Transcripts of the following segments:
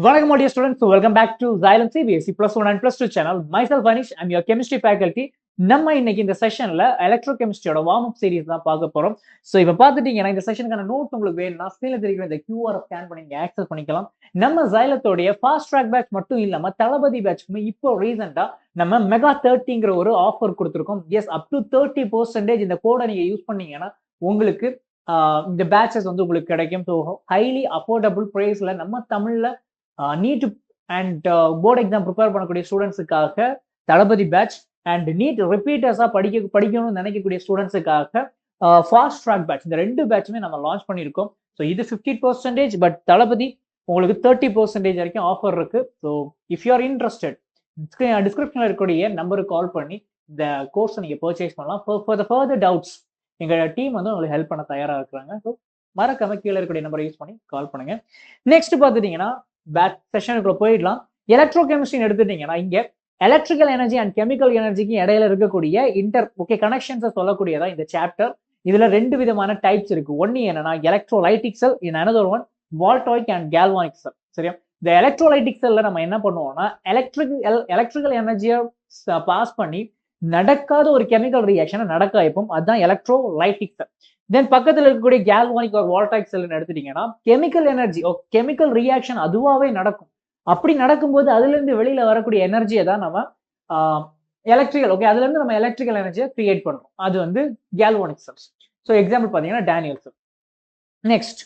Welcome all dear students, so welcome back to Xylem CBSE Plus 1 and Plus 2 channel. Myself Anish, I'm your chemistry faculty. நம்ம இன்னைக்கு இந்த செஷன்ல எலக்ட்ரோகெமிஸ்ட்ரியோட warm up series தான் பார்க்க போறோம். So இப்போ பார்த்துட்டீங்கன்னா இந்த செஷனுக்கான நோட் உங்களுக்கு வேணும்னா ஸ்கிரீன்ல தெரிவிக்கிற இந்த QR ஸ்கேன் பண்ணி நீங்க ஆக்சஸ் பண்ணிக்கலாம். நம்ம ஜைலத்தோடைய ஃபாஸ்ட் ட்ராக் பேட்ச் மட்டும் இல்லாம தளபதி பேட்ச்க்குமே இப்போ ரீசெண்டா நம்ம மெகா 30ங்கிற ஒரு ஆஃபர் கொடுத்துருக்கோம். எஸ், அப் டு 30% இந்த கோடை நீங்க யூஸ் பண்ணீங்கன்னா உங்களுக்கு இந்த பேட்சஸ் வந்து உங்களுக்கு கிடைக்கும். ஸோ ஹைலி அஃபோர்டபுள் ப்ரைஸ்ல நம்ம தமிழ்ல NEET and board exam prepare பண்ணக்கூடிய ஸ்டூடெண்ட்ஸுக்காக தளபதி பேட்ச் அண்ட் நீட் ரிப்பீட்டர்ஸா படிக்கணும்னு நினைக்கக்கூடிய ஸ்டூடெண்ட்ஸுக்காக ஃபாஸ்ட் ட்ராக் பேட்ச், இந்த ரெண்டு பேட்சுமே நம்ம லான்ச் பண்ணியிருக்கோம். ஸோ இது 50%, பட் தளபதி உங்களுக்கு 30% வரைக்கும் ஆஃபர் இருக்கு. So if you are interested, டிஸ்கிரிப்ஷன்ல இருக்கக்கூடிய நம்பருக்கு கால் பண்ணி இந்த கோர்ஸை நீங்க பர்ச்சேஸ் பண்ணலாம். ஃபார் த ஃபர்தர் டவுட்ஸ் எங்க டீம் வந்து உங்களுக்கு ஹெல்ப் பண்ண தயாரா இருக்கிறாங்க. ஸோ மறக்காம கீழே இருக்கக்கூடிய நம்பரை யூஸ் பண்ணி கால் பண்ணுங்க. நெக்ஸ்ட் பார்த்துட்டீங்கன்னா பேட்ச் செஷனுக்குள்ள போயிடலாம். எலக்ட்ரோகெமிஸ்ட்ரின்னு எடுத்துட்டீங்கன்னா இங்க எலக்ட்ரிக்கல் எனர்ஜி அண்ட் கெமிக்கல் எனர்ஜிக்கு இடையில இருக்கக்கூடிய கனெக்ஷன்ஸை சொல்லக்கூடியதான் இந்த சாப்டர். இதுல ரெண்டு விதமான டைப்ஸ் இருக்கு. ஒன்னு என்னன்னா electrolytic cell, in another one voltaic and galvanic cell. சரியா? இந்த எலக்ட்ரோலைட்டிக் செல்ல நம்ம என்ன பண்ணுவோம்னா எலக்ட்ரிக்கல் எனர்ஜியை பாஸ் பண்ணி நடக்காத ஒரு கெமிக்கல் ரியாக்ஷனை நடக்க வைப்போம். அதுதான் எலக்ட்ரோலைட்டிக் செல். தென் பக்கத்தில் இருக்கக்கூடிய கேல்வானிக் ஒரு வால்டாயிக் செல் எடுத்துட்டீங்கன்னா கெமிக்கல் எனர்ஜி, கெமிக்கல் ரியாக்ஷன் அதுவாகவே நடக்கும். அப்படி நடக்கும்போது அதுல இருந்து வெளியில வரக்கூடிய எனர்ஜியை தான் நம்ம எலக்ட்ரிக்கல், அதுல இருந்து நம்ம எலக்ட்ரிக்கல் எனர்ஜியை கிரியேட் பண்றோம். அது வந்து கேல்வானிக் செல்ஸ். ஸோ எக்ஸாம்பிள் பாத்தீங்கன்னா டேனியல் செல். நெக்ஸ்ட்,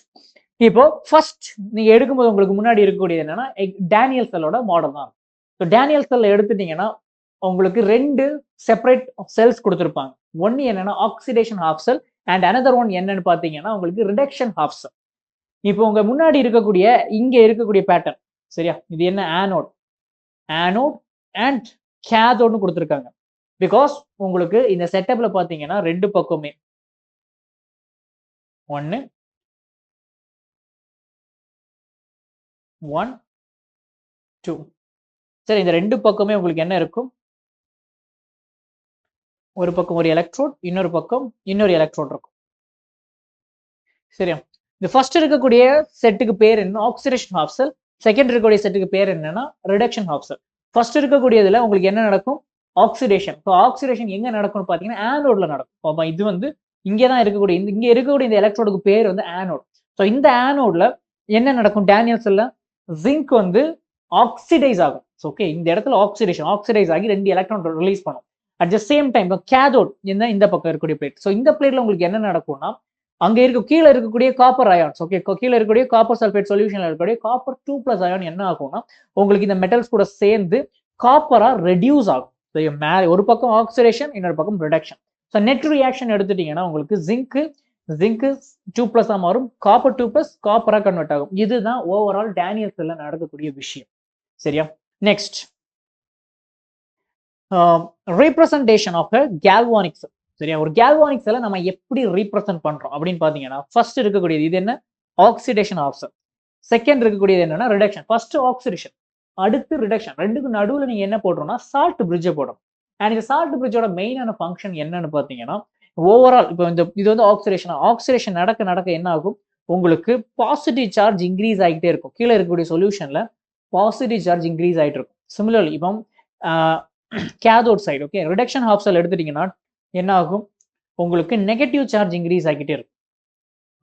இப்போ ஃபர்ஸ்ட் நீங்க எடுக்கும்போது உங்களுக்கு முன்னாடி இருக்கக்கூடியது என்னன்னா டேனியல் செல்லோட மாடல் தான். ஸோ டேனியல் செல் எடுத்துட்டீங்கன்னா உங்களுக்கு ரெண்டு செப்பரேட் செல்ஸ் கொடுத்துருப்பாங்க. ஒன்னு என்னன்னா oxidation half sell and another one என்னன்னு பாத்தீங்கன்னா உங்களுக்கு ரிடக்ஷன் ஹாஃப் செல். இப்போ உங்க முன்னாடி இருக்கக்கூடிய இங்க இருக்கக்கூடிய பேட்டர்ன், சரியா? இது என்ன? ஆனோட் அண்ட் கேதோட்னு கொடுத்துருக்காங்க. பிகாஸ் உங்களுக்கு இந்த செட்டப்ல பாத்தீங்கன்னா ரெண்டு பக்கமே 1 1 2, சரி, இந்த ரெண்டு பக்கமே உங்களுக்கு என்ன இருக்கும்? ஒரு பக்கம் ஒரு எலக்ட்ரோட், இன்னொரு பக்கம் இன்னொரு எலக்ட்ரோட் இருக்கும். சரியா? இந்த ஃபர்ஸ்ட் இருக்கக்கூடிய செட்டுக்கு பேர் என்ன? ஆக்சிடேஷன் ஹாஃப் செல். செகண்ட் இருக்கக்கூடிய செட்டுக்கு பேர் என்னன்னா ரிடக்ஷன் ஹாஃப் செல். ஃபர்ஸ்ட் இருக்கக்கூடியதுல உங்களுக்கு என்ன நடக்கும்? ஆக்சிடேஷன். ஸோ ஆக்சிடேஷன் எங்க நடக்கும்னு பாத்தீங்கன்னா ஆனோட்ல நடக்கும். இது வந்து இங்கதான் இருக்கக்கூடிய இங்க இருக்கக்கூடிய இந்த எலக்ட்ரோடுக்கு பேர் வந்து ஆனோட். ஸோ இந்த ஆனோட்ல என்ன நடக்கும்? டேனியல் செல்ல ஜிங்க் வந்து ஆக்சிடைஸ் ஆகும். ஓகே, இந்த இடத்துல ஆக்சிடைஸ் ஆகி ரெண்டு எலக்ட்ரான் ரிலீஸ் பண்ணும். At the same time cathode இந்த பக்கம் இருக்கக்கூடிய பிளேட். ஸோ இந்த பிளேட்ல உங்களுக்கு என்ன நடக்கும்னா அங்க கீழே இருக்கக்கூடிய காப்பர் அயான்ஸ், கீழே இருக்கக்கூடிய காப்பர் சல்பேட் சொல்யூஷன்ல இருக்கக்கூடிய காப்பர் 2+ அயான் என்ன ஆகும்னா உங்களுக்கு இந்த மெட்டல்ஸ் கூட சேர்ந்து காப்பரா ரெடியூஸ் ஆகும். ஒரு பக்கம் ஆக்சிடேஷன், இன்னொரு பக்கம் ரிடக்ஷன். ஸோ நெட் ரியாக்ஷன் எடுத்துட்டீங்கன்னா உங்களுக்கு ஜிங்க் 2+ மாறும், காப்பர் 2+ காப்பரா கன்வெர்ட் ஆகும். இதுதான் ஓவரால் டேனியல் செல்ல நடக்கக்கூடிய விஷயம். சரியா? Next, representation of galvanic cell. சரியா? ஒரு கேல்வானிக் செல்லை நம்ம எப்படி ரீப்ரசென்ட் பண்றோம் அப்படின்னு பாத்தீங்கன்னா ஃபர்ஸ்ட் இருக்கக்கூடியது இது என்ன? Oxidation of cell. செகண்ட் இருக்கக்கூடியது என்னன்னா ரிடக்ஷன். ஃபர்ஸ்ட் ஆக்சிடேஷன், அடுத்து ரிடக்ஷன். ரெண்டுக்கு நடுவில் நீங்க என்ன போடுறோம்னா சால்ட் பிரிட்ஜை போடுறோம். அண்ட் இந்த சால்ட் பிரிட்ஜோட மெயினான ஃபங்க்ஷன் என்னன்னு பாத்தீங்கன்னா ஓவரால் இப்போ இது வந்து ஆக்சிடேஷன் நடக்க என்ன ஆகும்? உங்களுக்கு பாசிட்டிவ் சார்ஜ் இன்க்ரீஸ் ஆகிட்டே இருக்கும். கீழே இருக்கக்கூடிய சொல்யூஷன்ல பாசிட்டிவ் சார்ஜ் இன்க்ரீஸ் ஆகிட்டு இருக்கும். சிமிலர்லி இப்போ கேதோட் சைடு, ரிடக்ஷன் ஹாஃப் செல் எடுத்துட்டீங்கன்னா என்ன ஆகும்? உங்களுக்கு நெகட்டிவ் சார்ஜ் இன்க்ரீஸ் ஆகிட்டே இருக்கும்.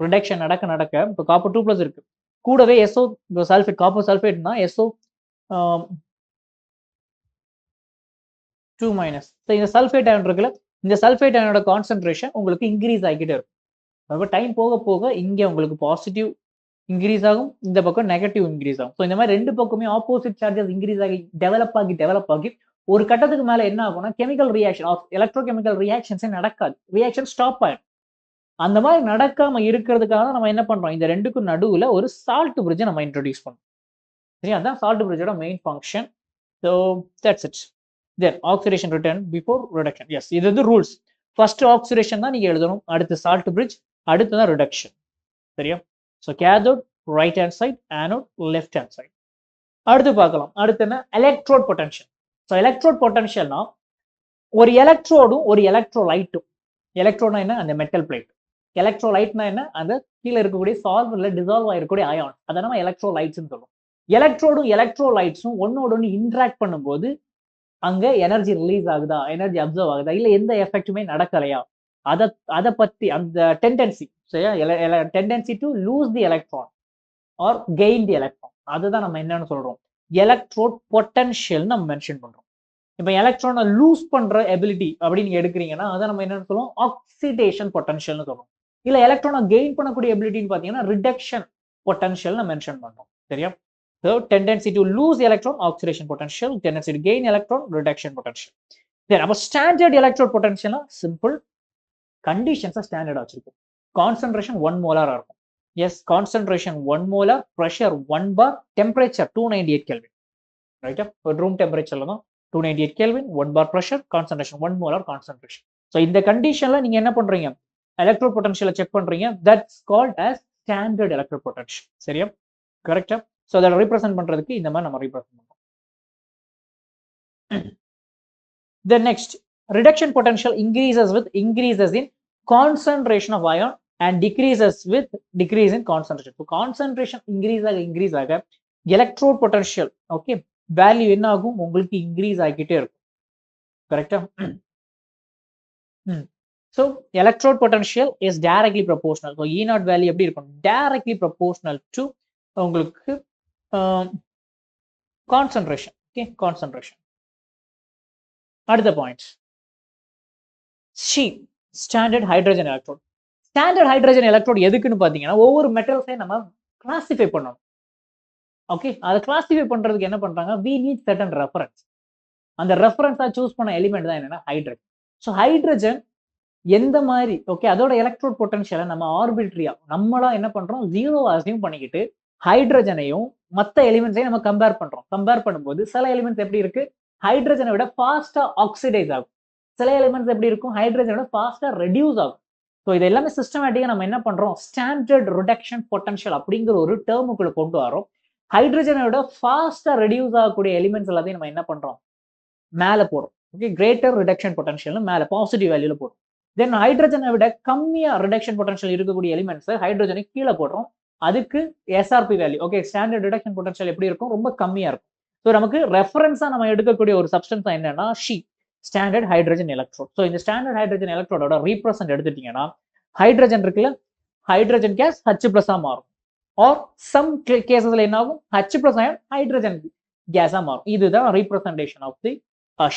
ரிடக்ஷன் நடக்க இப்போ காப்பர் 2+ இருக்கு, கூடவே SO சல்ஃபேட், காப்பர் சல்ஃபேட்னா SO 2-. இந்த சல்ஃபேட் அயன் இருக்குல்ல, இந்த சல்ஃபேட் அயனோட கான்சென்ட்ரேஷன் உங்களுக்கு இன்க்ரீஸ் ஆகிட்டே இருக்கும். அப்போ டைம் போக இங்க உங்களுக்கு பாசிட்டிவ் இன்க்ரீஸ் ஆகும், இந்த பக்கம் நெகட்டிவ் இன்க்ரீஸ் ஆகும். ஸோ இந்த மாதிரி ரெண்டு பக்கமே ஆப்போசிட் சார்ஜஸ் இன்க்ரீஸ் ஆகி டெவலப் ஆகி ஒரு கட்டத்துக்கு மேல என்ன ஆகும்னா கெமிக்கல் ரியாக்ஷன், எலக்ட்ரோகெமிக்கல் ரியாக்ஷன்ஸே நடக்காது, ரியாக்ஷன் ஸ்டாப் ஆயிடும். அந்த மாதிரி நடக்காம இருக்கிறதுக்காக நம்ம என்ன பண்றோம்? இந்த ரெண்டுக்கும் நடுவுல ஒரு சால்ட் பிரிட்ஜை நம்ம இன்ட்ரோடியூஸ் பண்றோம். சரி, அதான் சால்ட் பிரிட்ஜோட main function. So that's it. Then oxidation return before reduction. Yes, இது வந்து ரூல்ஸ். ஃபர்ஸ்ட் ஆக்சிடேஷன் தான் நீங்க எழுதணும், அடுத்து சால்ட் பிரிட்ஜ், அடுத்து தான் ரிடக்ஷன். சரியா? So cathode right hand side, anode left hand side. அடுத்து பார்க்கலாம். அடுத்து என்ன? Electrode potential. ஸோ எலக்ட்ரோட் பொட்டன்ஷியல்னா ஒரு எலக்ட்ரோடும் ஒரு எலக்ட்ரோலைட்டும். எலக்ட்ரோட்னா என்ன? அந்த மெட்டல் பிளேட். எலக்ட்ரோலைட்னா என்ன? அந்த கீழே இருக்கக்கூடிய சால்வர்ல டிசால்வ் ஆகிருக்கக்கூடிய அயான். அதை நம்ம எலக்ட்ரோலைட்ஸ்ன்னு சொல்லுவோம். எலக்ட்ரோடும் எலக்ட்ரோலைட்ஸும் ஒன்னோட ஒன்று இன்ட்ராக்ட் பண்ணும்போது அங்க எனர்ஜி ரிலீஸ் ஆகுதா, எனர்ஜி அப்சர்வ் ஆகுதா, இல்ல எந்த எஃபெக்ட்டுமே நடக்கலையா, அத அத பத்தி அந்த டெண்டன்சி, சரியா, tendency to lose the electron R gain the electron, அதுதான் நம்ம என்னன்னு சொல்றோம், எலக்ட்ரோட் பொட்டன்ஷியல் நம்ம மென்ஷன் பண்றோம். இப்ப எலக்ட்ரானை லூஸ் பண்ற எபிலிட்டி அப்படின்னு எடுக்கிறீங்கன்னா அதை நம்ம என்னன்னு சொல்லுவோம், ஆக்சிடேஷன் பொட்டன்ஷியல்னு சொல்றோம். இல்ல எலக்ட்ரானை கெயின் பண்ணக்கூடிய எபிலிட்டின்னு பாத்தீங்கன்னா ரிடக்ஷன் பொட்டன்ஷியல் நம்ம மென்ஷன் பண்றோம். சரியா? So tendency to lose electron, oxidation potential, tendency to gain electron, reduction potential. Then our standard electrode potential simple conditions are standard வச்சிருக்கும். Concentration 1 molar இருக்கும். Yes, concentration 1 molar, pressure 1 bar, temperature 298 Kelvin. Right? Room temperature 298 Kelvin, 1 bar pressure, concentration 1 molar concentration. So இந்த கண்டிஷன்ல நீங்க என்ன பண்றீங்க, electrode potential check பண்றீங்க, that's called as standard electrode potential. சரியா? கரெக்டா? So அதை represent பண்றதுக்கு இந்த மாதிரி நம்ம represent பண்றோம். Then next, reduction potential increases with increases in concentration of ion and decreases with decrease in concentration. So concentration increase ஆக electrode potential, okay, value என்ன ஆகும், உங்களுக்கு increase ஆகிட்டே இருக்கும். கரெக்டா? So electrode potential is directly proportional. So E naught value எப்படி இருக்கும், directly proportional to உங்களுக்கு concentration. Okay, concentration. அடுத்த point, standard hydrogen electrode. Standard hydrogen electrode எதுக்குன்னு பாத்தீங்கன்னா ஒவ்வொரு மெட்டல்ஸையும் நம்ம கிளாசிஃபை பண்ணணும். ஓகே, அதை கிளாசிஃபை பண்றதுக்கு என்ன பண்றாங்க, we need certain reference. அந்த ரெஃபரன்ஸா சூஸ் பண்ண எலிமெண்ட் தான் என்னன்னா ஹைட்ரஜன். ஸோ ஹைட்ரஜன் எந்த மாதிரி, ஓகே, அதோட எலக்ட்ரோட் பொட்டன்ஷியலை நம்ம ஆர்பிட்ரியா நம்மளா என்ன பண்றோம், ஜீரோ அசியூம் பண்ணிக்கிட்டு ஹைட்ரஜனையும் மற்ற எலிமெண்ட்ஸையும் நம்ம கம்பேர் பண்றோம். கம்பேர் பண்ணும்போது சில எலிமெண்ட்ஸ் எப்படி இருக்கு, ஹைட்ரஜனை விட ஃபாஸ்டா ஆக்சிடைஸ் ஆகும். சில எலிமெண்ட்ஸ் எப்படி இருக்கும், ஹைட்ரஜனை விட ஃபாஸ்டா ரெடியூஸ் ஆகும். ஸோ இது எல்லாமே சிஸ்டமேட்டிக்கா நம்ம என்ன பண்றோம், ஸ்டாண்டர்ட் ரிடக்ஷன் பொட்டன்ஷியல் அப்படிங்கிற ஒரு டேர்முக்குள்ள கொண்டு வரோம். ஹைட்ரஜனை விட ஃபாஸ்டா ரெடியூஸ் ஆகக்கூடிய எலிமெண்ட்ஸ் எல்லாத்தையும் நம்ம என்ன பண்றோம், மேல போறோம். ஓகே, கிரேட்டர் ரிடக்ஷன் பொட்டன்ஷியல் மேல பாசிட்டிவ் வேல்யூல போடுறோம். தென் ஹைட்ரஜனை விட கம்மியா ரிடக்ஷன் பொட்டன்ஷியல் இருக்கக்கூடிய எலிமெண்ட்ஸ் ஹைட்ரஜனை கீழே போடுறோம். அதுக்கு SRP value, okay, standard reduction potential எப்படி இருக்கும், ரொம்ப கம்மியா இருக்கும். ஸோ நமக்கு ரெஃபரன்ஸா நம்ம எடுக்கக்கூடிய ஒரு சப்ஸ்டன்ஸ் என்னன்னா ஸ்டாண்டர்ட் ஹைட்ரஜன் எலக்ட்ரோட். ஸோ இந்த ஸ்டாண்டர்ட் ஹைட்ரஜன் எலக்ட்ரோடோட ரீப்ரசன்ட் எடுத்துட்டீங்கன்னா ஹைட்ரஜன் இருக்குல்ல, ஹைட்ரஜன் கேஸ் H+ மாறும். ஆர் சம் கேசஸ்ல என்ன ஆகும், H+ அயன் ஹைட்ரஜன் கேஸா மாறும். இதுதான் representation of the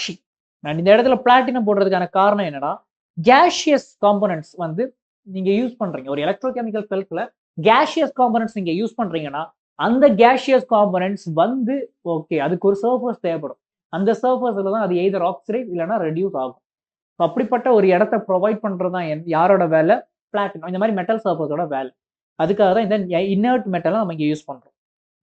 SHE. And இந்த இடத்துல பிளாட்டினம் போடுறதுக்கான காரணம் என்னன்னா, கேஷியஸ் காம்போனன்ட்ஸ் வந்து நீங்க யூஸ் பண்றீங்க ஒரு எலக்ட்ரோகெமிக்கல் செல்ஸ்ல, கேஷியஸ் காம்போனன்ட்ஸ் நீங்க யூஸ் பண்றீங்கன்னா அந்த கேஷியஸ் காம்போனன்ட்ஸ் வந்து ஓகே அதுக்கு ஒரு சர்ஃபேஸ் தேவைப்படும். அந்த சர்ஃபேஸ்ல தான் அது எய்தர் ஆக்சிடைஸ் இல்லைன்னா ரெடியூஸ் ஆகும். அப்படிப்பட்ட ஒரு இடத்த ப்ரொவைட் பண்றது தான் யாரோட வேலை, பிளாட்டினம். இந்த மாதிரி மெட்டல் சர்ஃபேஸோட வேலை. அதுக்காக தான் இந்த இன்னர்ட் மெட்டலை நம்ம இங்க யூஸ் பண்றோம்.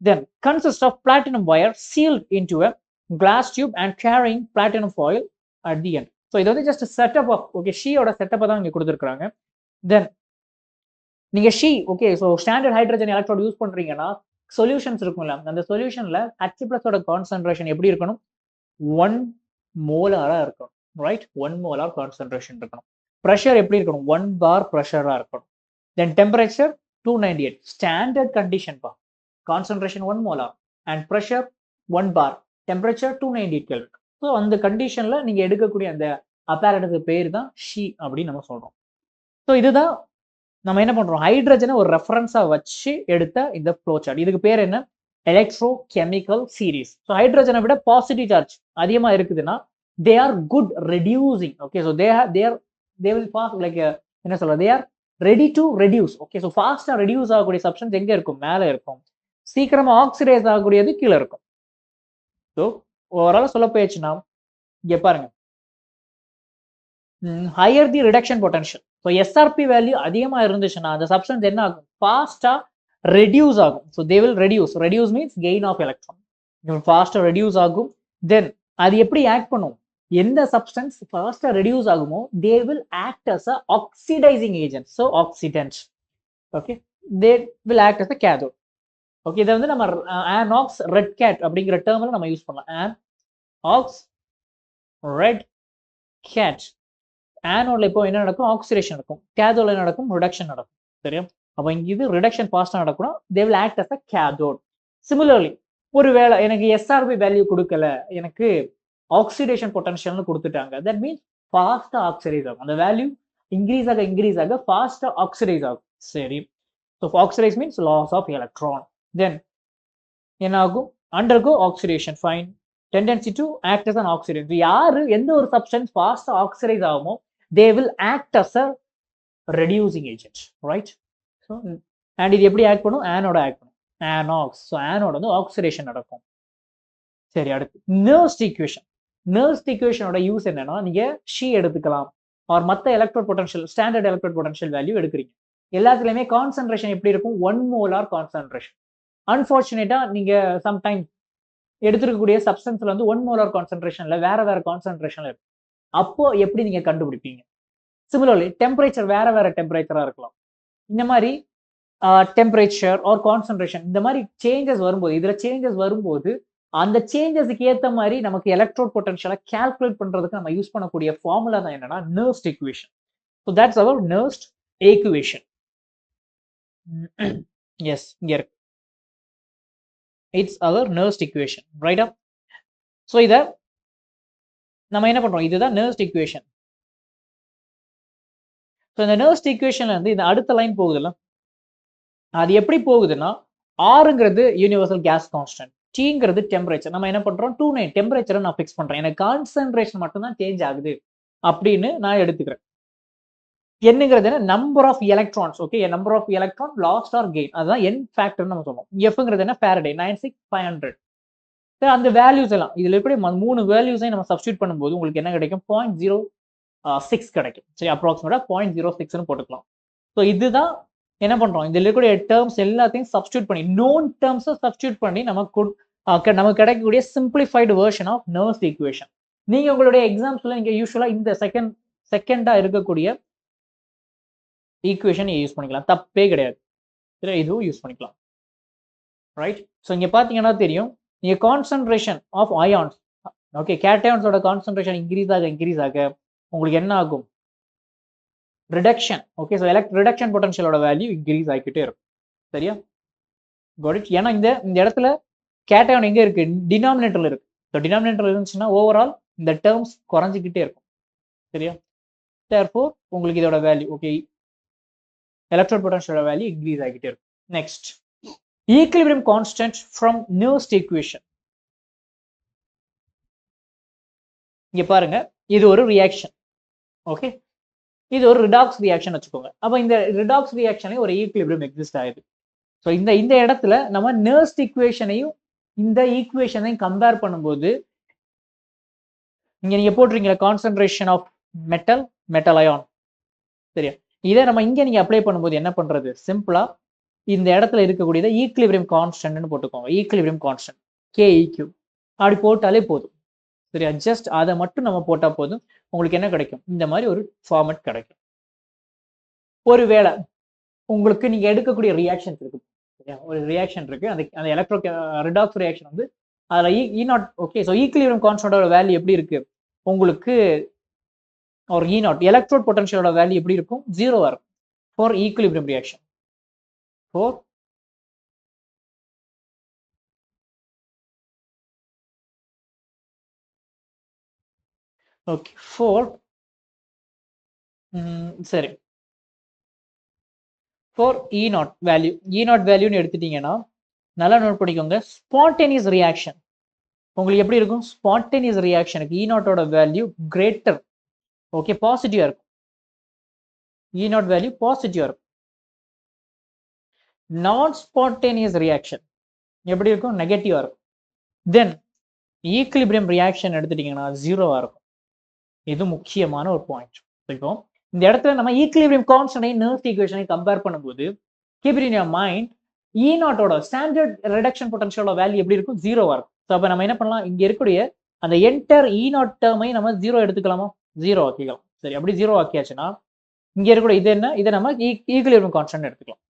Then consist of platinum wire sealed into a glass tube and carrying platinum foil at the end. So இது வந்து ஜஸ்ட் செட்டப் ஆஃப், ஓகே, ஷீயோட செட்டப்பை தான் இங்க கொடுத்துருக்காங்க. தென் நீங்க okay, so standard hydrogen electrode use பண்றீங்கன்னா சொல்யூஷன்ஸ் இருக்கும்ல, அந்த சொல்யூஷன்ல H+ஓட கான்சென்ட்ரேஷன் எப்படி இருக்கணும், 1 மோலாரா இருக்கணும். ரைட், 1 மோலார் கான்சென்ட்ரேஷன் இருக்கணும். ப்ரெஷர் எப்படி இருக்கணும், 1 bar ப்ரெஷரா இருக்கணும். தென் டெம்பரேச்சர் 298 ஸ்டாண்டர்ட் கண்டிஷன் பா, concentration 1 molar and pressure 1 bar, temperature 298 Kelvin. So அந்த கண்டிஷன்ல நீங்க எடுக்கக்கூடிய அந்த அப்பேரட்டுக்கு பேர் தான் அப்படின்னு நம்ம சொல்றோம். ஸோ இதுதான் நம்ம என்ன பண்றோம், ஹைட்ரஜனை ஒரு ரெஃபரன்ஸா வச்சு எடுத்த இந்த ஃப்ளோ சார்ட். இதுக்கு பேர் என்ன, எலக்ட்ரோ கெமிக்கல் சீரீஸ். ஸோ ஹைட்ரஜனை விட பாசிட்டிவ் சார்ஜ் அதிகமா இருக்குதுன்னா they are good reducing. Okay, so they will fast like என்ன சொல்றது, they are ready to reduce. Okay, so ஃபாஸ்டா ரெடியூஸ் ஆகக்கூடிய சப்ஸ்டன்ஸ் எங்க இருக்கும், மேலே இருக்கும். சீக்கிரமா ஆக்சிடைஸ் ஆகக்கூடியது கீழே இருக்கும். ஸோ ஓவரால் சொல்ல போயிடுச்சுன்னா இங்க பாருங்க, higher the reduction potential. So SRP value அதிகமாக இருந்துச்சுன்னா அந்த சப்ஸ்டன்ஸ் என்ன ஆகும், ஃபாஸ்டா ரெடியூஸ் ஆகும். So they will reduce means gain of electron, ஃபாஸ்டா ரெடியூஸ் ஆகும். தென் அது எப்படி ஆக்ட் பண்ணும், எந்த சப்ஸ்டன்ஸ் ஃபாஸ்டா ரெடியூஸ் ஆகுமோ they will act as a oxidising agent. So oxidant, okay, they will act as a cathode. Okay, இதை வந்து நம்ம ஆனாக்ஸ் ரெட் கேட் அப்படிங்கிற டேர்ம்ல நம்ம யூஸ் பண்ணலாம். ஆனாக்ஸ் ரெட் கேட். ஆனோட்ல இப்போ என்ன நடக்கும், ஆக்சிடேஷன் நடக்கும். கேதோட்ல நடக்கும், ரிடக்ஷன் நடக்கும். சரியா? அப்போ இங்க இது ரிடக்ஷன் ஃபாஸ்டா நடக்கும், they will act as a cathode. Similarly ஒருவேளை எனக்கு எஸ்ஆர்பி வேல்யூ கொடுக்கல, எனக்கு ஆக்சிடேஷன் பொட்டன்ஷியல்னு கொடுத்துட்டாங்க. தட் மீன்ஸ் ஃபாஸ்டா ஆக்சிடைஸ் ஆகும். அந்த வேல்யூ இன்க்ரீஸ் ஆக ஃபாஸ்டா ஆக்சிடைஸ் ஆகும். சரி. So oxidize means loss of electron. Then என்ன ஆகும்? Undergo oxidation. Fine. Tendency to act as an oxidant. யாரு எந்த ஒரு சப்ஸ்டன்ஸ் ஃபாஸ்டா ஆக்சிடைஸ் ஆகுமோ they will act as a reducing agent, right? So and இது எப்படி ஆக்ட் பண்ணும்? ஆனோட ஆக்ட் பண்ணும். ஆனாக்ஸ். ஸோ ஆனோட வந்து ஆக்சிடேஷன் நடக்கும். சரி, அடுத்து நர்ஸ்ட் ஈக்குவேஷன். நர்ஸ்ட் ஈக்குவேஷனோட யூஸ் என்னன்னா, நீங்க ஷி எடுத்துக்கலாம் ஆர் மற்ற electrode potential standard electrode potential value எடுக்கிறீங்க. எல்லாத்துலயுமே கான்சென்ட்ரேஷன் எப்படி இருக்கும்? 1 மோலார் கான்சென்ட்ரேஷன். அன்பார்ச்சுனேட்டா நீங்க சம்டைம் எடுத்துருக்கக்கூடிய சப்ஸ்டன்ஸ்ல வந்து 1 மோலார் கான்சென்ட்ரேஷன்ல வேற கான்சென்ட்ரேஷன்ல இருக்கும். அப்போ எப்படி நீங்க கண்டுபிடிப்பீங்க? சிமிலர்லி டெம்பரேச்சர் வேற டெம்பரேச்சரா இருக்கலாம். இந்த மாதிரி டெம்பரேச்சர் ஆர் கான்சென்ட்ரேஷன் இந்த மாதிரி சேஞ்சஸ் வரும்போது, இதுல சேஞ்சஸ் வரும்போது அந்த சேஞ்சஸ்க்கு ஏத்த மாதிரி நமக்கு எலக்ட்ரோட் பொட்டன்ஷியலை கால்குலேட் பண்றதுக்கு நம்ம யூஸ் பண்ணக்கூடிய ஃபார்முலா தான் என்னன்னா Nernst equation. So that's our Nernst equation. Yes, இங்க இருக்கு. இட்ஸ் அவர் நர்ஸ்ட் ஈக்குவேஷன், ரைட்டா? ஸோ இத நம்ம என்ன பண்றோம்? இதுதான் நர்ஸ்ட் ஈக்குவேஷன். ஸோ இந்த நர்ஸ்ட் ஈக்குவேஷன்ல இருந்து இந்த அடுத்த லைன் போகுதுல்ல, அது எப்படி போகுதுன்னா, ஆறுங்கிறது யூனிவர்சல் கேஸ் கான்ஸ்டன்ட், டீங்கிறது டெம்பரேச்சர். நம்ம என்ன பண்றோம்? 29 டெம்பரேச்சரை நான் ஃபிக்ஸ் பண்றேன். எனக்கு கான்சென்ட்ரேஷன் மட்டும் தான் சேஞ்ச் ஆகுது அப்படின்னு நான் எடுத்துக்கிறேன். என்னங்கிறது என்ன? Number of electrons. Okay, number of electron lost or gain, அதுதான் என் ஃபேக்டர் நம்ம சொல்லுவோம். எஃப்ங்கிறது என்ன? ஃபாரடே 96500. அந்த வேல்யூஸ் எல்லாம் இதுல எப்படி 3 வேல்யூஸையும் நம்ம சப்ஸ்டியூட் பண்ணும்போது உங்களுக்கு என்ன கிடைக்கும்? 0.06 கிடைக்கும். சரி, அப்ராக்சிமேட்டா 0.06ன்னு போட்டுக்கலாம். ஸோ இதுதான் என்ன பண்றோம்? இதுல இருக்கக்கூடிய டேர்ம்ஸ் எல்லாத்தையும் சப்ஸ்டியூட் பண்ணி, நோன் டேர்ம்ஸை சப்ஸ்டியூட் பண்ணி நமக்கு கிடைக்கக்கூடிய simplified version of nursed equation. நீங்க உங்களுடைய எக்ஸாம்ஸ்ல நீங்க யூஸ்வலா இந்த செகண்டா இருக்கக்கூடிய ஈக்குவேஷன் யூஸ் பண்ணிக்கலாம், தப்பே கிடையாது. இதுவும் யூஸ் பண்ணிக்கலாம், ரைட்? ஸோ இங்க பாத்தீங்கன்னா தெரியும், நீங்க கான்சென்ட்ரேஷன் ஆஃப் அயான்ஸ், ஓகே, கேட்டயான்ஸோட கான்சென்ட்ரேஷன் இன்க்ரீஸ் ஆக உங்களுக்கு என்ன ஆகும்? ரிடக்ஷன். ஓகே, ஸோ ரிடக்ஷன் பொட்டன்ஷியலோட வேல்யூ இன்க்ரீஸ் ஆகிக்கிட்டே இருக்கும். சரியா? Got it. ஏன்னா இந்த இடத்துல கேட்டயான் எங்க இருக்கு? டினாமினேட்டர்ல இருக்கு. ஸோ டினாமினேட்டர்ல இருந்துச்சுன்னா ஓவரால் இந்த டேர்ம்ஸ் குறைஞ்சிக்கிட்டே இருக்கும். சரியா? தேர்ஃபோர் உங்களுக்கு இதோட வேல்யூ, ஓகே, எலக்ட்ரோட் பொட்டன்ஷியலோட வேல்யூ இன்க்ரீஸ் ஆகிட்டே இருக்கும். Next, equilibrium constant from Nernst equation. இங்க பாருங்க, இது ஒரு ரியாக்ஷன். ஓகே, இது ஒரு ரிடாக்ஸ் ரியாக்ஷன் வச்சுக்கோங்க. அப்ப இந்த ரிடாக்ஸ் ரியாக்ஷனே ஒரு ஈக்விலிபிரியம் எக்ஸிஸ்ட் ஆகுது. ஸோ இந்த இடத்துல நம்ம நர்ஸ்ட் ஈக்குவேஷனையும் இந்த ஈக்குவேஷனையும் கம்பேர் பண்ணும்போது நீங்க போட்டுறீங்க கான்சென்ட்ரேஷன் ஆஃப் மெட்டல் அயான். சரியா? இதை நம்ம இங்க நீங்க அப்ளை பண்ணும்போது என்ன பண்றது? சிம்பிளா இந்த இடத்துல இருக்கக்கூடியதை ஈக்விலிபிரியம் கான்ஸ்டன்ட்னு போட்டுக்கோங்க. ஈக்விலிபிரியம் கான்ஸ்டன்ட் KEQ அப்படி போட்டாலே போதும். சரியா? ஜஸ்ட் அதை மட்டும் நம்ம போட்டா போதும். உங்களுக்கு என்ன கிடைக்கும்? இந்த மாதிரி ஒரு ஃபார்மட் கிடைக்கும். ஒருவேளை உங்களுக்கு நீங்க எடுக்கக்கூடிய ரியாக்ஷன் இருக்கு, சரியா? ஒரு ரியாக்ஷன் இருக்கு, அந்த எலக்ட்ரோ ரிடாக்ஸ் ரியாக்ஷன் வந்து அதுல E0. ஓகே, ஸோ ஈக்விலிபிரியம் கான்ஸ்டன்டோட வேல்யூ எப்படி இருக்கு? உங்களுக்கு ஒரு E0 எலக்ட்ரோட் பொட்டன்ஷியலோட வேல்யூ எப்படி இருக்கும்? 0 இருக்கும் for equilibrium reaction. For okay, சரி, ஃபார் E0 வேல்யூன்னு எடுத்துட்டீங்கன்னா நல்லா நோட் பண்ணிக்கோங்க. ஸ்பான்டேனியஸ் ரியாக்ஷன் உங்களுக்கு எப்படி இருக்கும்? ஸ்பான்டேனியஸ் ரியாக்ஷனுக்கு E0ஓட வேல்யூ கிரேட்டர், ஓகே, பாசிட்டிவா இருக்கும். E0 வேல்யூ பாசிட்டிவா இருக்கும். நான் ஸ்பான்டேனியஸ் ரியாக்ஷன் எப்படி இருக்கும்? நெகட்டிவா இருக்கும். தென் ஈக்விலிபிரியம் ரியாக்ஷன் எடுத்துட்டீங்கன்னா 0வா இருக்கும். இது முக்கியமான ஒரு பாயிண்ட். இப்போ இந்த இடத்துல நம்ம ஈக்விலிபிரியம் கான்ஸ்டன்டையும் நர்ஸ்ட் ஈக்குவேஷனையும் கம்பேர் பண்ணும்போது கீப் இன் யுவர் மைண்ட் E0ஓட ஸ்டாண்டர்ட் ரிடக்ஷன் பொட்டன்ஷியலோட வேல்யூ எப்படி இருக்கும்? 0வா இருக்கும். ஸோ அப்போ நம்ம என்ன பண்ணலாம்? இங்க இருக்கக்கூடிய அந்த என்டர் E0 டேர்மை நம்ம 0 எடுத்துக்கலாமா? 0 ஆக்கிக்கலாம். சரி, அப்படி 0 ஆக்கியாச்சுன்னா இங்க இருக்கக்கூடிய இது என்ன? இதை நம்ம ஈக்விலிபிரியம் கான்ஸ்டன்ட் எடுத்துக்கலாம்.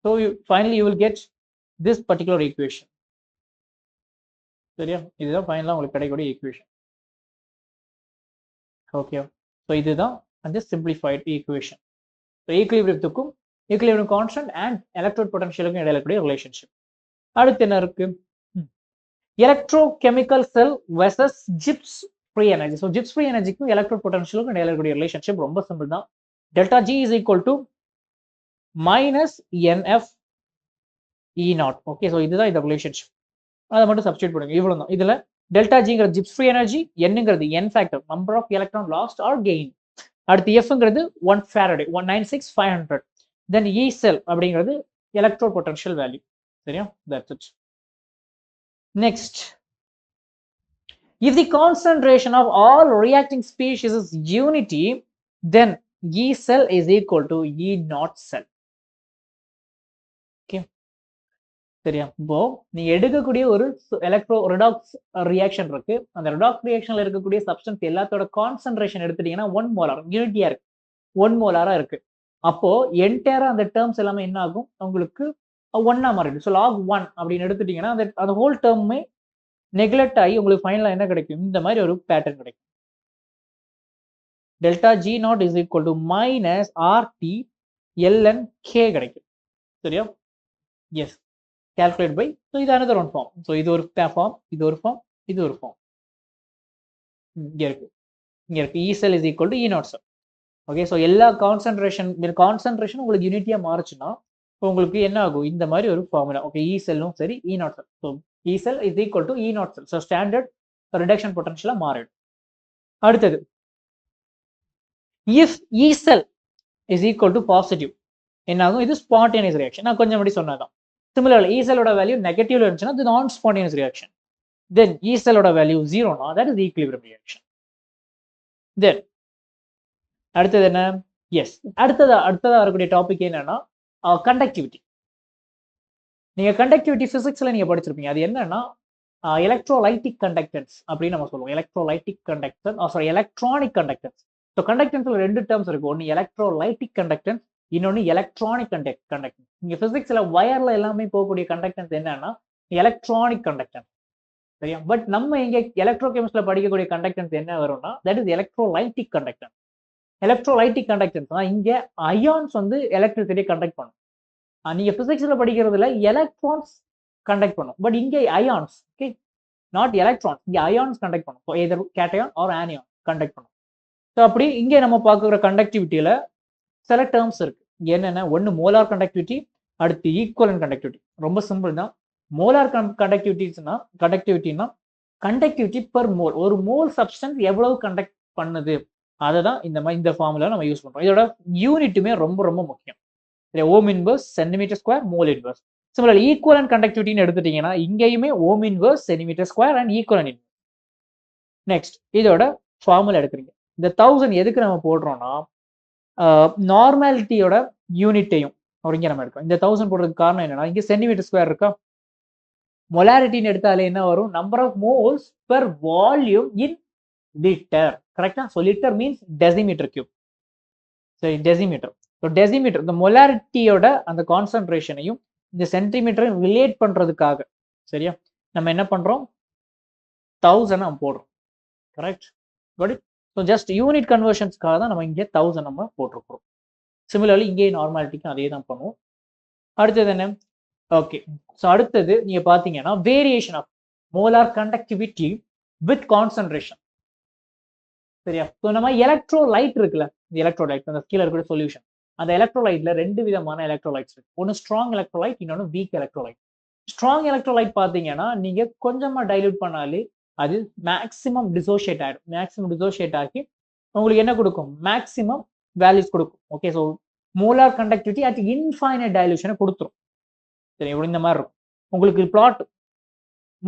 So finally you will get this particular equation. சரியா? இதுதான் ஃபைனலா உங்களுக்கு கிடைக்கக்கூடிய ஈக்குவேஷன். ஓகே, ஸோ இதுதான் அந்த சிம்பிளிஃபைடு ஈக்குவேஷன். ஸோ ஈக்விலிபிரியத்துக்கும் ஈக்விலிபிரியம் கான்ஸ்டன்ட் அண்ட் எலக்ட்ரோட் பொட்டன்ஷியலுக்கும் இடையில கூடிய ரிலேஷன்ஷிப். அடுத்து என்ன இருக்கு? electrochemical cell versus Gibbs free energy. So Gibbs free energy க்கும் electrode potential க்கும் இடையில இருக்கக்கூடிய ரிலேஷன்ஷிப் ரொம்ப சிம்பிள் தான். delta G is equal to minus NF E naught. Okay, so இதுதான் இந்த ரிலேஷன்ஷிப். அதை மட்டும் சப்ஸ்டியூட் பண்ணுங்க, இவ்வளவு தான். இதுல டெல்டா ஜிங்கிறது ஜிப்ஸ் ஃப்ரீ எனர்ஜி, என்னங்கிறது N factor, number of electron lost or gain. அடுத்து எஃப்ங்கிறது 1 ஃபாரடே 196500. தென் இ செல் அப்படிங்கிறது எலக்ட்ரோ பொட்டன்ஷியல் வேல்யூ. சரியா? That's it. Next, if the concentration of all reacting species is unity, then E cell is equal to E naught cell. Okay, சரியா? இப்போ நீங்க எடுக்கக்கூடிய ஒரு electro redox reaction இருக்கு. அந்த redox ரியாக்ஷன்ல இருக்கக்கூடிய சப்ஸ்டன்ஸ் எல்லாத்தோட கான்சென்ட்ரேஷன் எடுத்துட்டீங்கன்னா 1 மோலார் யூனிட்டியா இருக்கு, 1 மோலாரா இருக்கு. அப்போ என்டையரா அந்த டேர்ம்ஸ் எல்லாமே என்ன ஆகும், உங்களுக்கு 1ஆ மாறிடும். ஸோ log 1 அப்படின்னு எடுத்துட்டீங்கன்னா அந்த ஹோல் டேர்முமே நெக்லெக்ட் ஆகி உங்களுக்கு ஃபைனலா என்ன கிடைக்கும், இந்த மாதிரி ஒரு பேட்டர்ன் கிடைக்கும். Delta G not is equal to minus RT LN K கிடைக்கும். சரியா? Yes, calculate by. So இது another one form. So இது ஒரு form, இது ஒரு form, இது ஒரு form. இங்க இருக்கு E cell is equal to E naught cell. Okay, so எல்லா கான்சென்ட்ரேஷன் உங்களுக்கு யூனிட்டியா மாறுச்சுன்னா உங்களுக்கு என்ன ஆகும், இந்த மாதிரி ஒரு ஃபார்முலா. ஓகே, E செல்லும் சரி E naught cell. So E cell is equal to E naught cell. So standard reduction பொட்டன்ஷியலா மாறிடும். அடுத்தது, if E cell is equal to positive என்ன ஆகும், இது ஸ்பான்டேனியஸ் ரியாக்ஷன். நான் கொஞ்சம் முன்னாடி சொன்னதான். Similarly, E cell oda value negative la irundhuchuna, அது non spontaneous reaction. Then E cell oda value 0 na, that is equilibrium reaction. Then அடுத்தது என்ன, yes, அடுத்ததா வரக்கூடிய டாபிக் என்னன்னா கண்டக்டிவிட்டி. நீங்க கண்டக்டிவிட்டி பிசிக்ஸ்ல நீங்க படிச்சிருப்பீங்க. அது என்னன்னா எலக்ட்ரோலைட்டிக் கண்டக்டன்ஸ் அப்படின்னு நம்ம சொல்லுவோம். Electrolytic conductance, sorry electronic conductance. So கண்டக்டன்ஸ்ல 2 டேர்ம்ஸ் இருக்கு. ஒன்று எலக்ட்ரோலைட்டிக் கண்டக்டன்ஸ், இன்னொன்று எலக்ட்ரானிக் கண்டக்டன்ஸ். இங்க பிசிக்ஸ்ல வயர்ல எல்லாமே போகக்கூடிய கண்டக்டன்ஸ் என்னன்னா எலக்ட்ரானிக் கண்டக்டன்ஸ். சரியா? பட் நம்ம இங்க எலக்ட்ரோகெமிஸ்ட்ல படிக்கக்கூடிய கண்டக்டன்ஸ் என்ன வரும்னா, that is electrolytic conductance. Electrolytic conductance இங்க அயான்ஸ் வந்து எலக்ட்ரிசிட்டியை கண்டக்ட் பண்ணும். நீங்க பிசிக்ஸ்ல படிக்கிறதுல எலக்ட்ரான்ஸ் கண்டக்ட் பண்ணும், பட் இங்க அயான்ஸ், ஓகே, நாட் எலக்ட்ரான்ஸ், இங்க அயான்ஸ் கண்டக்ட் பண்ணும். எதர் கேட்டயான் ஆர் ஆனியான் கண்டக்ட் பண்ணும். ஸோ அப்படி இங்கே நம்ம பார்க்குற கண்டக்டிவிட்டியில சில டேர்ம்ஸ் இருக்கு. என்னென்ன, ஒன்று மோலார் கண்டக்டிவிட்டி, அடுத்து ஈக்குவலன்ட் கண்டக்டிவிட்டி. ரொம்ப சிம்பிள் தான். மோலார் கண்டக்டிவிட்டினா கண்டக்டிவிட்டி பெர் மோல், ஒரு மோல் சப்ஸ்டன்ஸ் எவ்வளவு கண்டக்ட் பண்ணுது, அதை தான் இந்த ஃபார்முலா நம்ம யூஸ் பண்றோம். இதோட யூனிட்டுமே ரொம்ப ரொம்ப முக்கியம். Ohm inverse centimetre square mole inverse. Similar equivalent கண்டக்டிவிட்டின்னு எடுத்துட்டீங்கன்னா இங்கேயுமே ohm inverse centimetre square and equivalent inverse. Next, இதோட ஃபார்முலா எடுக்கிறீங்க. இந்த 1000 எதுக்கு நம்ம போடுறோம்னா நார்மாலிட்டியோட யூனிட்டையும் இங்க நம்ம எடுக்கோம். இந்த 1000 போடுறதுக்கு காரணம் என்னன்னா, இங்க சென்டிமீட்டர் ஸ்கொயர் இருக்கா, மொலாரிட்டின்னு எடுத்தாலே என்ன வரும், number of moles per volume in litre. கரெக்டா? So litre means decimetre cube. சரி, டெசிமீட்டர். ஸோ டெசிமீட்டர், இந்த மொலாரிட்டியோட அந்த கான்சன்ட்ரேஷனையும் இந்த சென்டிமீட்டரையும் ரிலேட் பண்றதுக்காக, சரியா, நம்ம என்ன பண்றோம், 1000 நம்ம போடுறோம். Correct? But so just unit கன்வர்ஷன்ஸ்க்காக தான் நம்ம இங்கே 1000 நம்ம போட்டிருக்கிறோம். சிமிலர்லி இங்கே நார்மாலிட்டிக்கும் அதே தான் பண்ணுவோம். அடுத்தது என்ன, ஓகே, ஸோ அடுத்தது நீங்க பாத்தீங்கன்னா variation of molar conductivity with concentration. சரியா? ஸோ நம்ம எலக்ட்ரோலைட் இருக்குல்ல, இந்த எலக்ட்ரோலைட் அந்த கீழே இருக்கிற சொல்யூஷன், அந்த எலக்ட்ரோலைட்ல 2 விதமான எலக்ட்ரோலைட்ஸ் இருக்கு. ஒன்று ஸ்ட்ராங் எலக்ட்ரோலைட், இன்னொன்று வீக் எலக்ட்ரோலைட். ஸ்ட்ராங் எலக்ட்ரோலைட் பாத்தீங்கன்னா நீங்க கொஞ்சமா டைல்யூட் பண்ணாலே அது மேக்ஸிமம் டிசோசியேட் ஆகிடும். மேக்ஸிமம் டிசோசியேட் ஆகி உங்களுக்கு என்ன கொடுக்கும், மேக்ஸிமம் வேல்யூஸ் கொடுக்கும். Okay, so molar conductivity at infinite டைலூஷனை கொடுத்துரும். சரி, இந்த மாதிரி இருக்கும். உங்களுக்கு பிளாட்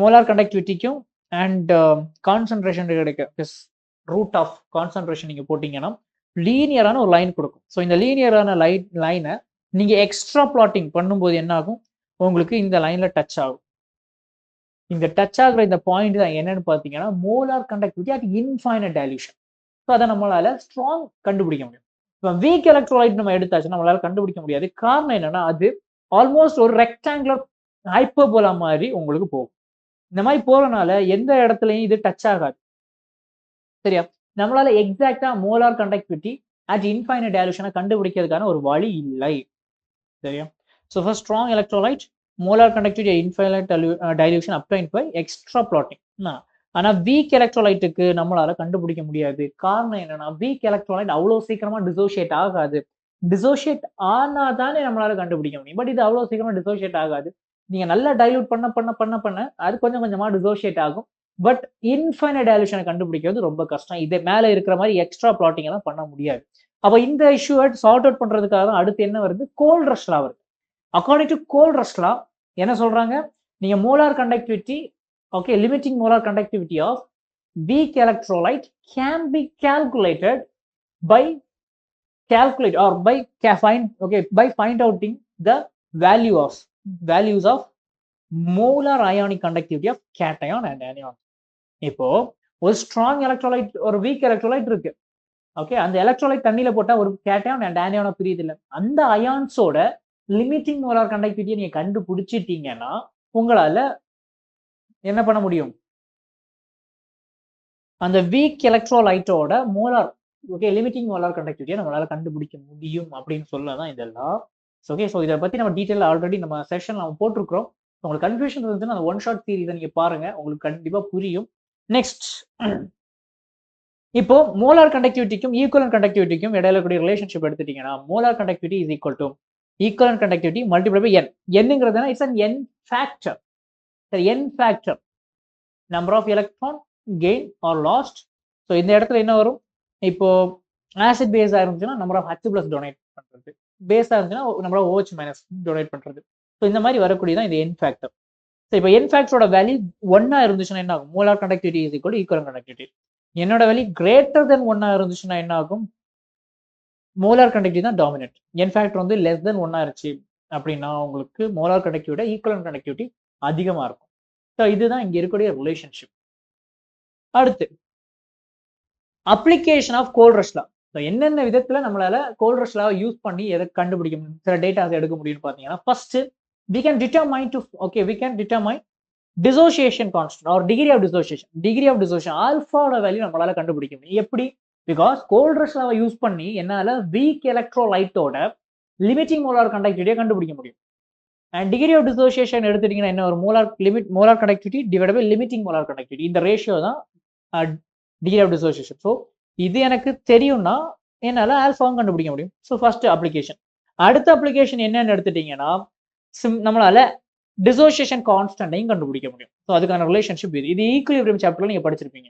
மோலார் கண்டக்டிவிட்டிக்கும் அண்ட் கான்சன்ட்ரேஷன் கிடைக்க ரூட் ஆஃப் கான்சன்ட்ரேஷன் நீங்க போட்டீங்கன்னா லீனியரான ஒரு லைன் கொடுக்கும். ஸோ இந்த லீனியரான லைனை நீங்க எக்ஸ்ட்ரா பிளாட்டிங் பண்ணும்போது என்ன ஆகும், உங்களுக்கு இந்த லைன்ல டச் ஆகும். இந்த டச் ஆகிற இந்த பாயிண்ட் தான் என்னன்னு பார்த்தீங்கன்னா molar conductivity at infinite dilution. So அதை நம்மளால ஸ்ட்ராங் கண்டுபிடிக்க முடியும். இப்போ வீக் எலக்ட்ரோலைட் நம்ம எடுத்தாச்சு நம்மளால கண்டுபிடிக்க முடியாது. காரணம் என்னன்னா, அது ஆல்மோஸ்ட் ஒரு ரெக்டாங்குலர் ஹைப்பர்போலா மாதிரி உங்களுக்கு போகும். இந்த மாதிரி போறதுனால எந்த இடத்துலையும் இது டச் ஆகாது. சரியா? நம்மளால எக்ஸாக்டா மோலார் கண்டக்டிவிட்டி அட் இன்ஃபைனைட் டைலூஷனை கண்டுபிடிக்கிறதுக்கான ஒரு வழி இல்லை. சரியா? So first strong electrolyte, molar conductivity infinite dilution obtain by extrapolating. ஆனா வீக் எலக்ட்ரோலைட்டுக்கு நம்மளால கண்டுபிடிக்க முடியாது. காரணம் என்னன்னா வீக் எலக்ட்ரோலைட் அவ்வளவு சீக்கிரமா டிசோசியேட் ஆகாது. டிசோசியேட் ஆனா தானே நம்மளால கண்டுபிடிக்க முடியும். பட் இது அவ்வளவு சீக்கிரமா டிசோசியேட் ஆகாது. நீங்க நல்லா டைல்யூட் பண்ண பண்ண பண்ண பண்ண அது கொஞ்சம் கொஞ்சமா டிசோசியேட் ஆகும். பட் இன்ஃபைனைட் டைல்யூஷனை கண்டுபிடிக்கிறது ரொம்ப கஷ்டம். இது மேல இருக்கிற மாதிரி எக்ஸ்ட்ரா பிளாட்டிங் எல்லாம் பண்ண முடியாது. அப்ப இந்த இஷ்யூவை சார்ட் அவுட் பண்றதுக்காக தான் அடுத்து என்ன வருது, கோல்ட்ரஸ் லா வருது. அக்கார்டிங் டு கோல்ட்ரஸ் லா என்ன சொல்றாங்க, நீங்க molar conductivity, okay, limiting molar conductivity of weak electrolyte can be calculated by find outing the values of molar ionic conductivity of cation and anion. இப்போ ஒரு ஸ்ட்ராங் எலக்ட்ரோலைட் ஒரு வீக் எலக்ட்ரோலைட் இருக்கு. Okay, அந்த electrolyte தண்ணியில போட்டா ஒரு cation and ஆனியானா பிரியுது இல்ல, அந்த அயான்ஸோட லிமிட்டிங் மோலார் கண்டக்டிவிட்டியை நீங்க கண்டுபிடிச்சிட்டீங்கன்னா உங்களால என்ன பண்ண முடியும், அந்த வீக் எலக்ட்ரோலைட்டோட மோலார் லிமிட்டிங் மோலார் கண்டக்டிவிட்டியை நம்மளால கண்டுபிடிக்க முடியும் அப்படின்னு சொல்லதான் இதெல்லாம். ஓகே, ஸோ இதை பத்தி நம்ம டீட்டெயில் ஆல்ரெடி நம்ம செஷன் நம்ம போட்டிருக்கிறோம். உங்களுக்கு கன்ஃபியூஷன் இருந்துச்சுன்னா அந்த ஒன் ஷாட் சீரீஸை நீங்க பாருங்க, உங்களுக்கு கண்டிப்பா புரியும். நெக்ஸ்ட், இப்போ மோலார் கண்டக்டிவிட்டிக்கும் ஈக்குவலன்ட் கண்டக்டிவிட்டிக்கும் இடையில கூடிய ரிலேஷன்ஷிப் எடுத்துட்டீங்கன்னா molar conductivity is equal to equivalent conductivity multiply by N. என்னங்கிறதுனா it's an N factor. n factor, number of electron gain or lost. So இந்த இடத்துல என்ன வரும், இப்போ ஆசிட் பேஸா இருந்துச்சுன்னா number of H plus donate பண்றது, பேஸா இருந்துச்சுன்னா number of OH minus donate பண்றது. ஸோ இந்த மாதிரி வரக்கூடியதான் இந்த n ஃபேக்டர். ஸோ இப்போ n ஃபேக்டரோட வேல்யூ 1 இருந்துச்சுன்னா என்ன ஆகும், molar conductivity is equal to equivalent conductivity. என்னோட வேல்யூ கிரேட்டர் தென் 1 இருந்துச்சுன்னா என்ன ஆகும், மோலார் கண்டக்டிவிட்டி தான் டாமினேட். n ஃபேக்டர் வந்து லெஸ் தென் 1 இருந்துச்சு அப்படின்னா உங்களுக்கு மோலார் கண்டக்டிவிட்டி ஈக்குவலன்ட் கண்டக்டிவிட்டி அதிகமா இருக்கும். ஸோ இதுதான் இங்க இருக்கக்கூடிய ரிலேஷன்ஷிப். அடுத்து அப்ளிகேஷன் ஆஃப் கோல்ட்ரஸ் லா. என்னென்ன விதத்துல நம்மளால கோல்ட்ரஸ் லா யூஸ் பண்ணி எதை கண்டுபிடிக்க முடியும், சில டேட்டாஸ் எடுக்க முடியும்னு பாத்தீங்கன்னா, first we can determine dissociation constant or degree of dissociation ஆல்பாவோட வேல்யூ நம்மளால கண்டுபிடிக்க முடியும். எப்படி, பிகாஸ் கோல்ட்ரஸ் லாவை யூஸ் பண்ணி என்னால வீக் எலக்ட்ரோலைட்டோட லிமிட்டிங் மோலார் கண்டக்டிவிட்டியை கண்டுபிடிக்க முடியும். அண்ட் டிகிரி ஆஃப் டிசோசியேஷன் எடுத்துட்டீங்கன்னா என்ன ஒரு molar conductivity divide by limiting molar conductivity, இந்த ரேஷியோ தான் டிகிரி ஆஃப் டிசோசியேஷன். ஸோ இது எனக்கு தெரியும்னா என்னால ஆல்பாவும் கண்டுபிடிக்க முடியும். So first application. அடுத்த அப்ளிகேஷன் என்னன்னு எடுத்துட்டீங்கன்னா நம்மளால டிசோசியேஷன் கான்ஸ்டன்டையும் கண்டுபிடிக்க முடியும். ஸோ அதுக்கான ரிலேஷன்ஷிப் இது ஈக்குலிபிரியம் சாப்டர்ல நீங்க படிச்சிருப்பீங்க.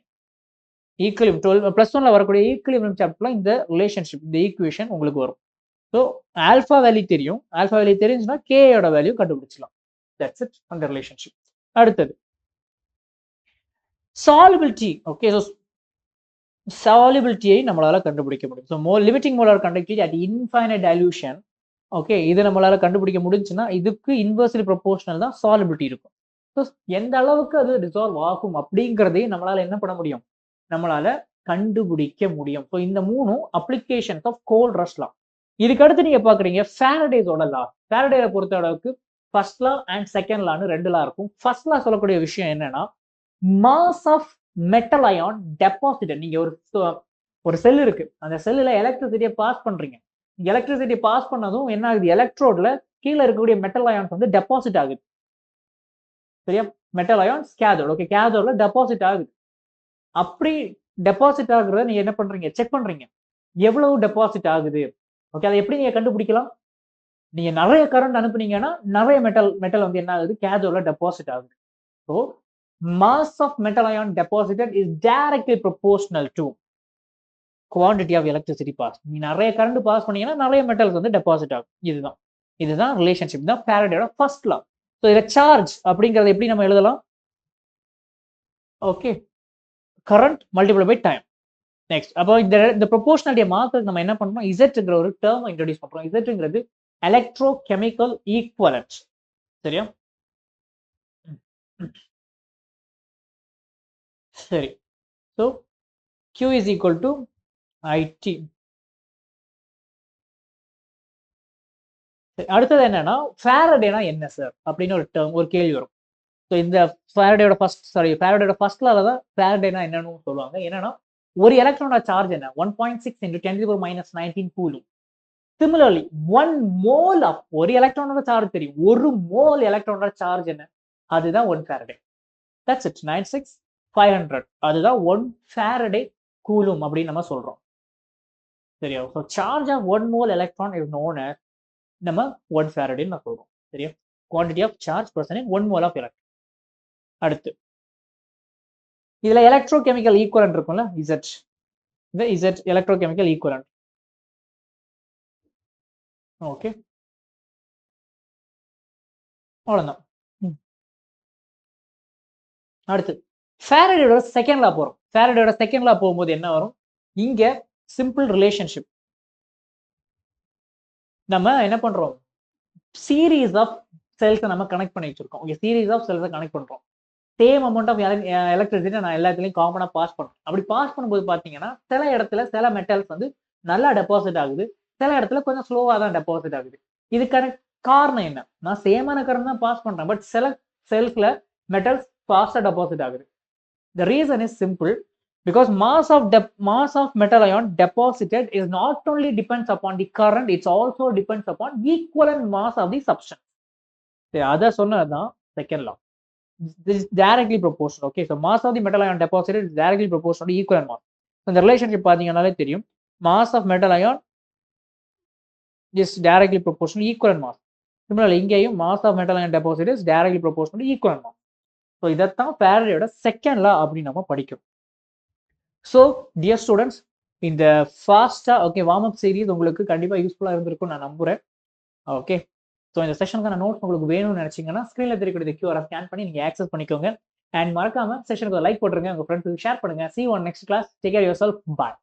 ஈக்குலிபிரியம் 12+1ல வரக்கூடிய ஈக்குலிபிரியம் சாப்டர்ல இந்த ரிலேஷன்ஷிப், இந்த ஈக்குவேஷன் உங்களுக்கு வரும். ஸோ ஆல்பா வேல்யூ தெரியும், ஆல்பா வேல்யூ தெரிஞ்சுன்னா கேயோட வேல்யூ கண்டுபிடிச்சலாம். தட்ஸ் இட் அந்த ரிலேஷன்ஷிப். அடுத்தது சாலிபிலிட்டி. ஓகே, ஸோ சாலிபிலிட்டியை நம்மளால கண்டுபிடிக்க முடியும். So limiting molar conductivity at infinite dilution. Okay, இது நம்மளால கண்டுபிடிக்க முடிஞ்சுன்னா இதுக்கு இன்வெர்ஸ்லி ப்ரொபோர்ஷனல் தான் சாலிபிலிட்டி இருக்கும். ஸோ எந்த அளவுக்கு அது டிசால்வ் ஆகும் அப்படிங்கிறதையும் நம்மளால என்ன பண்ண முடியும், நம்மளால கண்டுபிடிக்க முடியும். ஸோ இந்த 3 அப்ளிகேஷன்ஸ் ஆஃப் கோல்ட்ரஸ் லா. இதுக்கு அடுத்து நீங்க பாக்குறீங்க ஃபாரடேஸோட லா. ஃபாரடேல பொறுத்த அளவுக்கு ஃபர்ஸ்ட் லா அண்ட் செகண்ட் லான்னு 2 லா இருக்கும். ஃபர்ஸ்ட் லா சொல்லக்கூடிய விஷயம் என்னன்னா, mass of metal ion deposited. நீங்க ஒரு செல் இருக்கு, அந்த செல்லுல எலக்ட்ரிசிட்டியை பாஸ் பண்றீங்க. எலக்ட்ரிசிட்டி பாஸ் பண்ணதும் என்ன ஆகுது, எலக்ட்ரோட்ல கீழே இருக்கக்கூடிய மெட்டல் அயான்ஸ் வந்து டெபாசிட் ஆகுது. சரியா, மெட்டல் அயான்ஸ் கேதோட். ஓகே, கேதோட்ல டெபாசிட் ஆகுது. அப்படி டெபாசிட் ஆகுறத நீங்க என்ன பண்றீங்க, செக் பண்றீங்க எவ்வளவு டெபாசிட் ஆகுது. ஓகே, அதை எப்படி நீங்க கண்டுபிடிக்கலாம், நீங்க நிறைய கரண்ட் அனுப்புனீங்கன்னா நிறைய மெட்டல் வந்து என்ன ஆகுது, கேதோட்ல டெபாசிட் ஆகுது. So mass of metal ion deposited is directly proportional to quantity of electricity pass. நீ நிறைய கரண்ட் பாஸ் பண்ணீங்கன்னா நிறைய மெட்டல்ஸ் வந்து டெபாசிட் ஆகும். இதுதான் ரிலேஷன்ஷிப் தான் ஃபாரடேயோட ஃபர்ஸ்ட் லா. ஸோ இதை சார்ஜ் அப்படிங்கறத எப்படி நம்ம எழுதலாம், okay, current multiply by time. Next, அப்போ இந்த ப்ரொபோர்ஷனாலிட்டியை மாத்துறதுக்கு நம்ம என்ன பண்றோம், இசட்ங்கிற ஒரு டேர்ம் இன்ட்ரோடியூஸ் பண்றோம். இசட்ங்கிறது எலக்ட்ரோ கெமிக்கல் ஈக்குவலன்ட். சரியா, சரி. So Q is equal to IT. அடுத்தது என்னன்னா, ஃபாரடேனா என்ன சார் அப்படின்னு ஒரு கேள்வி வரும். ஸோ இந்த ஃபாரடேயோட ஃபர்ஸ்ட் லால தான் ஃபாரடேனா என்னன்னு சொல்லுவாங்க. என்னன்னா, ஒரு எலக்ட்ரானோட சார்ஜ் என்ன, 1.6 × 10⁻⁻19 கூலும். Similarly, 1 mole of ஒரு எலக்ட்ரானோட சார்ஜ் தெரியும். ஒரு மோல் எலக்ட்ரானோட சார்ஜ் என்ன? அதுதான் 1 ஃபாரடே. That's it. 96500. அதுதான் 1 ஃபாரடே கூலும் அப்படின்னு நம்ம சொல்றோம். சரியா? So charge of 1 mole electron is known as நம்ம 1 ஃபாரடே நான் சொல்றோம். சரியா? Quantity of charge present in 1 mole of electron. அடுத்து இதுல எலக்ட்ரோகெமிக்கல் ஈக்குவலன்ட் இருக்கும்ல Z. இந்த Z எலக்ட்ரோகெமிக்கல் ஈக்குவலன்ட். ஓகே, அவ்வளவுதான். அடுத்து ஃபாரடேயோட செகண்ட் லா போறோம். ஃபாரடேயோட செகண்ட் லா போகும்போது என்ன வரும்? இங்க சிம்பிள் ரிலேஷன்ஷிப். நம்ம என்ன பண்றோம்? சீரீஸ் ஆஃப் செல்ஸ் நம்ம கனெக்ட் பண்ணி வச்சிருக்கோம். ஓகே, சீரீஸ் ஆஃப் செல்ஸை கனெக்ட் பண்றோம். சேம் அமௌண்ட் ஆஃப் எலக்ட்ரிசிட்டி நான் எல்லாத்துலயும் காமனா பாஸ் பண்றேன். அப்படி பாஸ் பண்ணும்போது பாத்தீங்கன்னா சில இடத்துல சில மெட்டல்ஸ் வந்து நல்லா டெபாசிட் ஆகுது, சில இடத்துல கொஞ்சம் ஸ்லோவா தான் டெபாசிட் ஆகுது. இதுக்கான காரணம் என்ன? நான் சேமான கரண்ட் தான் பாஸ் பண்றேன், பட் சில செல்ஸ்ல மெட்டல்ஸ் ஃபாஸ்டா டெபாசிட் ஆகுது. The reason is simple, because mass of metal ion deposited is not only depends upon the current, it also depends upon equivalent mass of the substance. அத சொன்னதுதான் second law. This is directly proportional. Okay, so mass of the metal ion deposited is directly proportional to equivalent mass. So இந்த relationship பாத்தீங்கன்னாலே தெரியும், mass of metal ion is directly proportional to equivalent mass. Similarly, இங்கேயும் mass of metal ion deposited is directly proportional to equivalent mass. So இதைத்தான் ஃபாரடேயோட second law அப்படின்னு நம்ம படிக்கும். So dear students, இந்த ஃபாஸ்டா okay warm up series உங்களுக்கு கண்டிப்பாக யூஸ்ஃபுல்லாக இருந்திருக்கும் நான் நம்புறேன். ஓகே, ஸோ இந்த செஷனுக்கான நோட்ஸ் உங்களுக்கு வேணும்னு நினைச்சீங்கன்னா ஸ்க்ரீனில் தெரியக்கூடிய QR ஸ்கேன் பண்ணி நீங்கள் ஆக்சஸ் பண்ணிக்கோங்க. அண்ட் மறக்காம செஷனுக்கு லைக் போட்டுருங்க, உங்கள் ஃப்ரெண்ட்ஸுக்கு ஷேர் பண்ணுங்க. See you on next class. Take care of yourself. Bye.